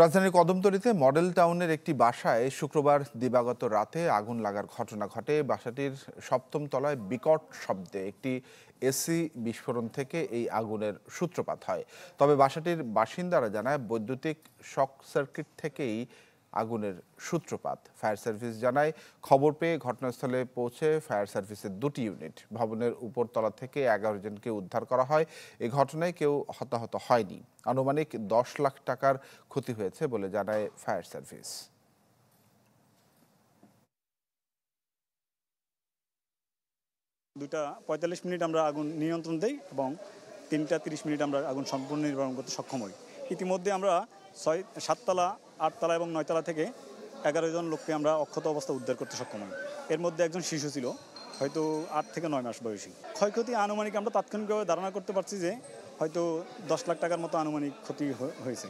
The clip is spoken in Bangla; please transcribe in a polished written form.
রাজধানীর কদমতলীতে মডেল টাউনের একটি বাসায় শুক্রবার দিবাগত রাতে আগুন লাগার ঘটনা ঘটে। বাসাটির সপ্তম তলায় বিকট শব্দে একটি এসি বিস্ফোরণ থেকে এই আগুনের সূত্রপাত হয়। তবে বাসাটির বাসিন্দারা জানায় বৈদ্যুতিক শক সার্কিট থেকেই আগুনের সূত্রপাত। ফায়ার সার্ভিস জানায়, খবর পেয়ে ঘটনাস্থলে পৌঁছে ফায়ার সার্ভিসের 2টি ইউনিট ভবনের উপরতলা থেকে 11 জনকে উদ্ধার করা হয়। এই ঘটনায় কেউ হতাহত হয়নি। আনুমানিক 10 লাখ টাকার ক্ষতি হয়েছে বলে জানায় ফায়ার সার্ভিস। 2টা 45 মিনিট আমরা আগুন নিয়ন্ত্রণ দেই এবং 3টা 30 মিনিট আমরা আগুন সম্পূর্ণ নির্বাপন করতে সক্ষম হই। ইতিমধ্যে আমরা 7 তলা, 8 তলা এবং 9 তলা থেকে 11 জন লোককে আমরা অক্ষত অবস্থা উদ্ধার করতে সক্ষম হই। এর মধ্যে একজন শিশু ছিল, হয়তো 8 থেকে 9 মাস বয়সী। ক্ষয়ক্ষতি আনুমানিক আমরা তাৎক্ষণিকভাবে ধারণা করতে পারছি যে হয়তো 10 লাখ টাকার মতো আনুমানিক ক্ষতি হয়েছে।